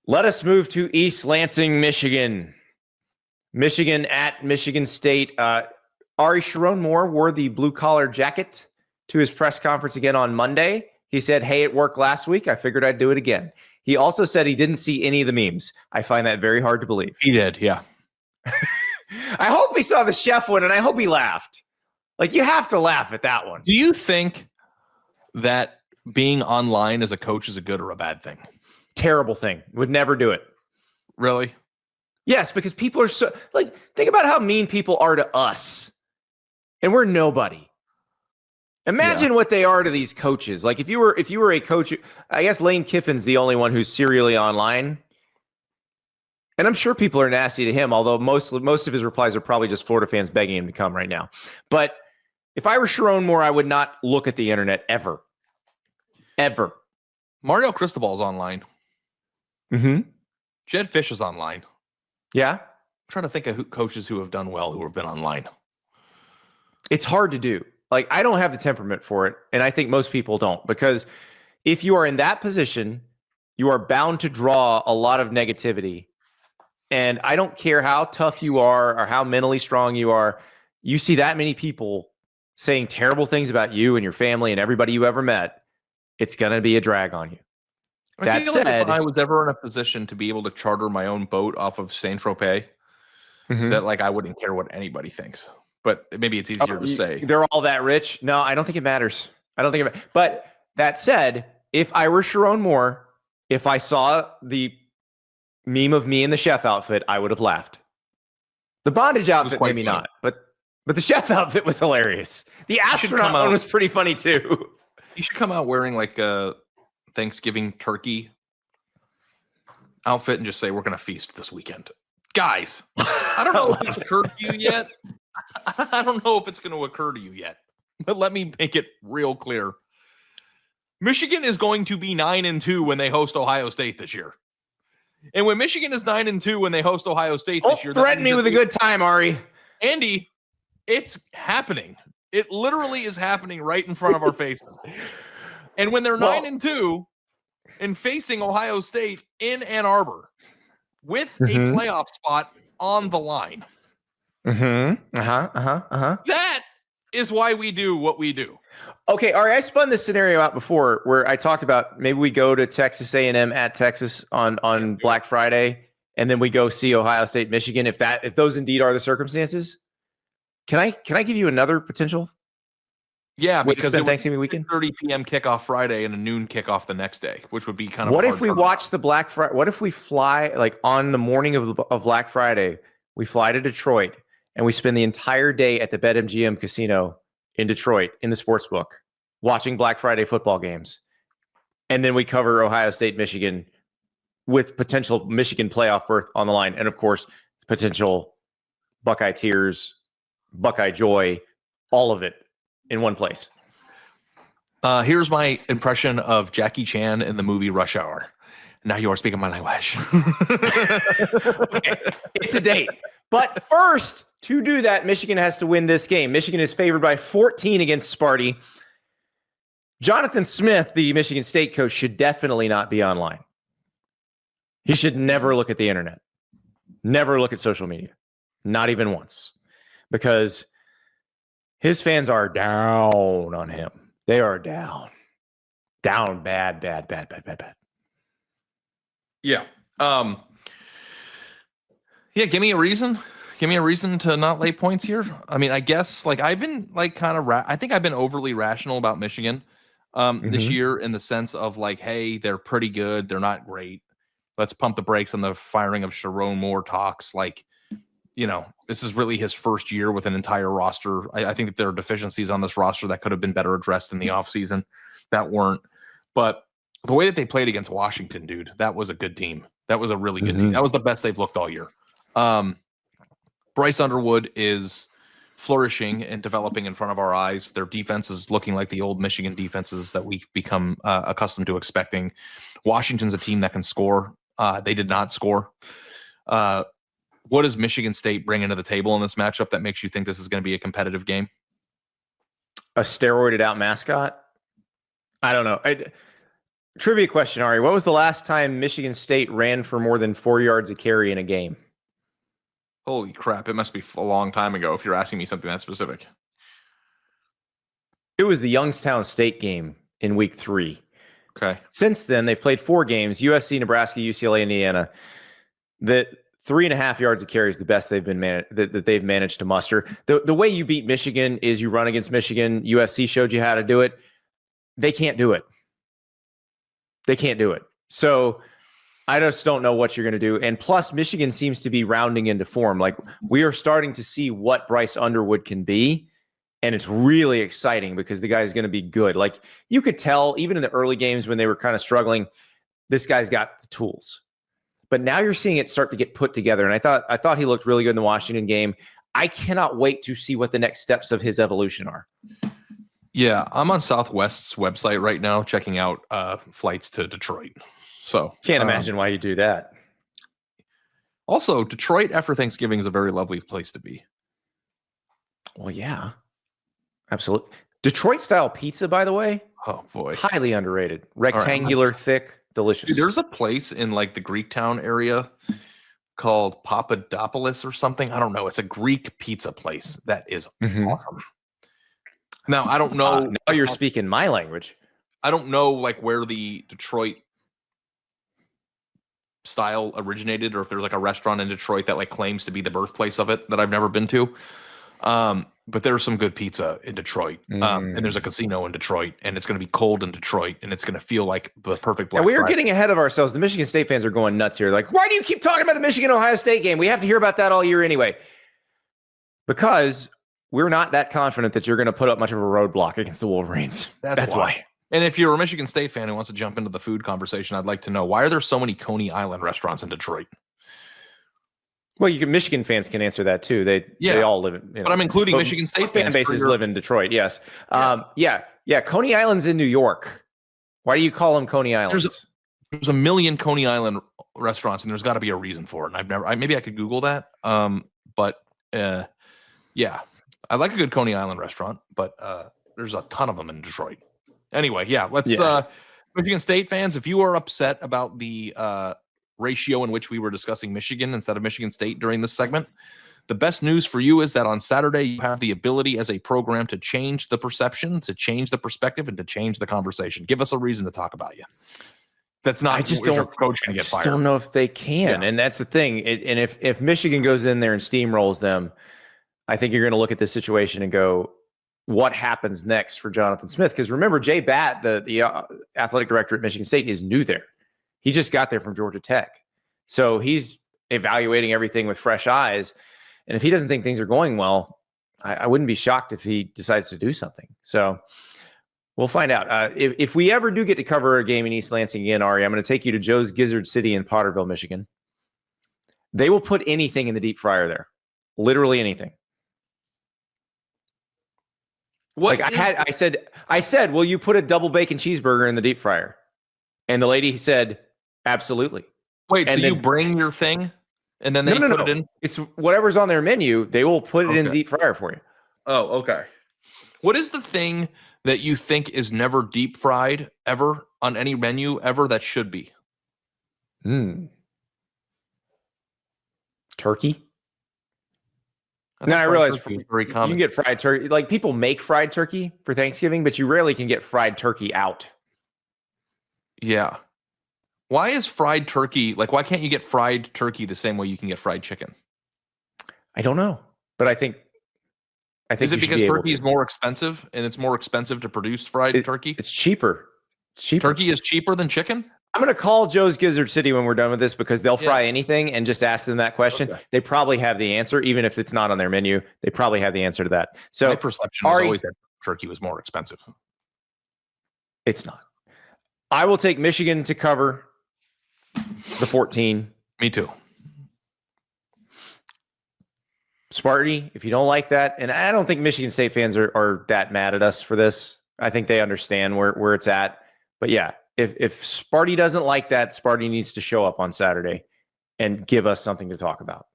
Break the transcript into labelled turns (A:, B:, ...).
A: Let us move to East Lansing, Michigan. Michigan at Michigan State. Ari Sherrone Moore wore the blue-collar jacket to his press conference again on Monday. He said, hey, it worked last week. I figured I'd do it again. He also said he didn't see any of the memes. I find that very hard to believe.
B: He did, yeah.
A: I hope he saw the chef one, and I hope he laughed. Like, you have to laugh at that one.
B: Do you think that being online as a coach is a good or a bad thing?
A: Terrible thing. Would never do it.
B: Really?
A: Yes, because people are so, like, think about how mean people are to us. And we're nobody. Imagine what they are to these coaches. Like, if you were a coach, I guess Lane Kiffin's the only one who's serially online. And I'm sure people are nasty to him, although most of his replies are probably just Florida fans begging him to come right now. But if I were Sherrone Moore, I would not look at the internet ever. Ever.
B: Mario Cristobal's online.
A: Mm-hmm.
B: Jed Fish is online.
A: Yeah?
B: I'm trying to think of coaches who have done well who have been online.
A: It's hard to do. Like, I don't have the temperament for it, and I think most people don't, because if you are in that position, you are bound to draw a lot of negativity. And I don't care how tough you are or how mentally strong you are. You see that many people saying terrible things about you and your family and everybody you ever met, it's going to be a drag on you.
B: That said, like if I was ever in a position to be able to charter my own boat off of Saint-Tropez, that like I wouldn't care what anybody thinks. But maybe it's easier to say.
A: They're all that rich. No, I don't think it matters. But that said, if I were Sherrone Moore, if I saw the meme of me in the chef outfit, I would have laughed. The bondage outfit, maybe funny. Not. But the chef outfit was hilarious. The astronaut one was pretty funny too.
B: You should come out wearing like a Thanksgiving turkey outfit and just say, we're going to feast this weekend. Guys, I don't know if it's occurred to you yet. I don't know if it's going to occur to you yet, but let me make it real clear. Michigan is going to be 9-2 when they host Ohio State this year. And when Michigan is 9-2 when they host Ohio State this year,
A: threaten me with a good time, Ari.
B: Andy, it's happening. It literally is happening right in front of our faces. And when they're 9-2 and facing Ohio State in Ann Arbor with a playoff spot on the line. That is why we do what we do.
A: Okay, Ari, I spun this scenario out before where I talked about maybe we go to Texas A&M at Texas on Black Friday, and then we go see Ohio State, Michigan. If those indeed are the circumstances, can I give you another potential?
B: Yeah, because
A: it's Thanksgiving weekend,
B: 30 p.m. kickoff Friday and a noon kickoff the next day, which would be kind of.
A: What if we watch the Black Friday? What if we fly like on the morning of Black Friday? We fly to Detroit and we spend the entire day at the BetMGM casino in Detroit in the sportsbook watching Black Friday football games, and then we cover Ohio State, Michigan, with potential Michigan playoff berth on the line, and of course potential Buckeye tears, Buckeye joy, all of it in one place.
B: Here's my impression of Jackie Chan in the movie Rush Hour. Now you are speaking my language.
A: Okay. It's a date. But first, to do that, Michigan has to win this game. Michigan is favored by 14 against Sparty. Jonathan Smith, the Michigan State coach, should definitely not be online. He should never look at the internet. Never look at social media. Not even once. Because his fans are down on him. They are down. Down bad.
B: Yeah. Yeah, give me a reason. Give me a reason to not lay points here. I mean, I guess like I've been like kind of I think I've been overly rational about Michigan this year in the sense of like, hey, they're pretty good. They're not great. Let's pump the brakes on the firing of Sherrone Moore talks. Like, you know, this is really his first year with an entire roster. I think that there are deficiencies on this roster that could have been better addressed in the offseason that weren't. But the way that they played against Washington, dude, that was a good team. That was a really good team. That was the best they've looked all year. Bryce Underwood is flourishing and developing in front of our eyes. Their defense is looking like the old Michigan defenses that we've become accustomed to expecting. Washington's a team that can score. They did not score. What does Michigan State bring into the table in this matchup that makes you think this is going to be a competitive game?
A: A steroided out mascot? I don't know. Trivia question, Ari. What was the last time Michigan State ran for more than 4 yards a carry in a game?
B: Holy crap. It must be a long time ago if you're asking me something that specific.
A: It was the Youngstown State game in week 3.
B: Okay.
A: Since then, they've played 4 games, USC, Nebraska, UCLA, Indiana. That 3.5 yards a carry is the best they've been that they've managed to muster. The way you beat Michigan is you run against Michigan. USC showed you how to do it. They can't do it. They can't do it. So I just don't know what you're going to do. And plus, Michigan seems to be rounding into form. Like, we are starting to see what Bryce Underwood can be. And it's really exciting because the guy's going to be good. Like, you could tell, even in the early games when they were kind of struggling, this guy's got the tools. But now you're seeing it start to get put together. And I thought he looked really good in the Washington game. I cannot wait to see what the next steps of his evolution are.
B: Yeah, I'm on Southwest's website right now checking out flights to Detroit. So
A: can't imagine why you do that.
B: Also, Detroit after Thanksgiving is a very lovely place to be.
A: Well, yeah, absolutely. Detroit style pizza, by the way.
B: Oh boy,
A: highly underrated. Rectangular, thick, delicious.
B: Dude, there's a place in like the Greektown area called Papadopoulos or something. I don't know. It's a Greek pizza place that is awesome. Now, I don't know.
A: Now you're speaking my language.
B: I don't know like where the Detroit style originated, or if there's like a restaurant in Detroit that like claims to be the birthplace of it that I've never been to. But there's some good pizza in Detroit. And there's a casino in Detroit, and it's going to be cold in Detroit, and it's going to feel like the perfect Black
A: Friday. We are
B: Friday.
A: getting ahead of ourselves. The Michigan State fans are going nuts here. Like, why do you keep talking about the Michigan-Ohio State game? We have to hear about that all year anyway. Because we're not that confident that you're going to put up much of a roadblock against the Wolverines. That's why.
B: And if you're a Michigan State fan who wants to jump into the food conversation, I'd like to know, why are there so many Coney Island restaurants in Detroit?
A: Well, Michigan fans can answer that too. They all live in.
B: But I'm including Michigan State
A: fan bases live in Detroit. Yes. Yeah. Coney Island's in New York. Why do you call them Coney Islands?
B: There's a million Coney Island restaurants, and there's got to be a reason for it. And maybe I could Google that. Yeah, I like a good Coney Island restaurant, but there's a ton of them in Detroit. Anyway, Michigan State fans, if you are upset about the ratio in which we were discussing Michigan instead of Michigan State during this segment, the best news for you is that on Saturday, you have the ability as a program to change the perception, to change the perspective, and to change the conversation. Give us a reason to talk about you. That's not.
A: I just don't.
B: Coach can get fired.
A: Don't know if they can, and that's the thing. And if Michigan goes in there and steamrolls them, I think you're going to look at this situation and go, what happens next for Jonathan Smith? Because remember, Jay Batt, the athletic director at Michigan State, is new there. He just got there from Georgia Tech. So he's evaluating everything with fresh eyes. And if he doesn't think things are going well, I wouldn't be shocked if he decides to do something. So we'll find out. If we ever do get to cover a game in East Lansing again, Ari, I'm going to take you to Joe's Gizzard City in Potterville, Michigan. They will put anything in the deep fryer there. Literally anything. I said, will you put a double bacon cheeseburger in the deep fryer? And the lady said, absolutely.
B: Wait, and so you bring your thing and then they put it in?
A: It's whatever's on their menu. They will put it in the deep fryer for you.
B: Oh, okay. What is the thing that you think is never deep fried ever on any menu ever that should be?
A: Turkey. Now I realize
B: very common.
A: You can get fried turkey. Like, people make fried turkey for Thanksgiving, but you rarely can get fried turkey out.
B: Yeah. Why is fried turkey, why can't you get fried turkey the same way you can get fried chicken?
A: I don't know, but I think
B: is it because turkey is more expensive and it's more expensive to produce fried turkey?
A: It's cheaper.
B: Turkey is cheaper than chicken?
A: I'm going to call Joe's Gizzard City when we're done with this, because they'll fry anything, and just ask them that question. Okay. They probably have the answer, even if it's not on their menu. They probably have the answer to that. So
B: my perception was always that turkey was more expensive.
A: It's not. I will take Michigan to cover the 14.
B: Me too.
A: Sparty, if you don't like that, and I don't think Michigan State fans are that mad at us for this. I think they understand where it's at. But yeah, if Sparty doesn't like that, Sparty needs to show up on Saturday and give us something to talk about.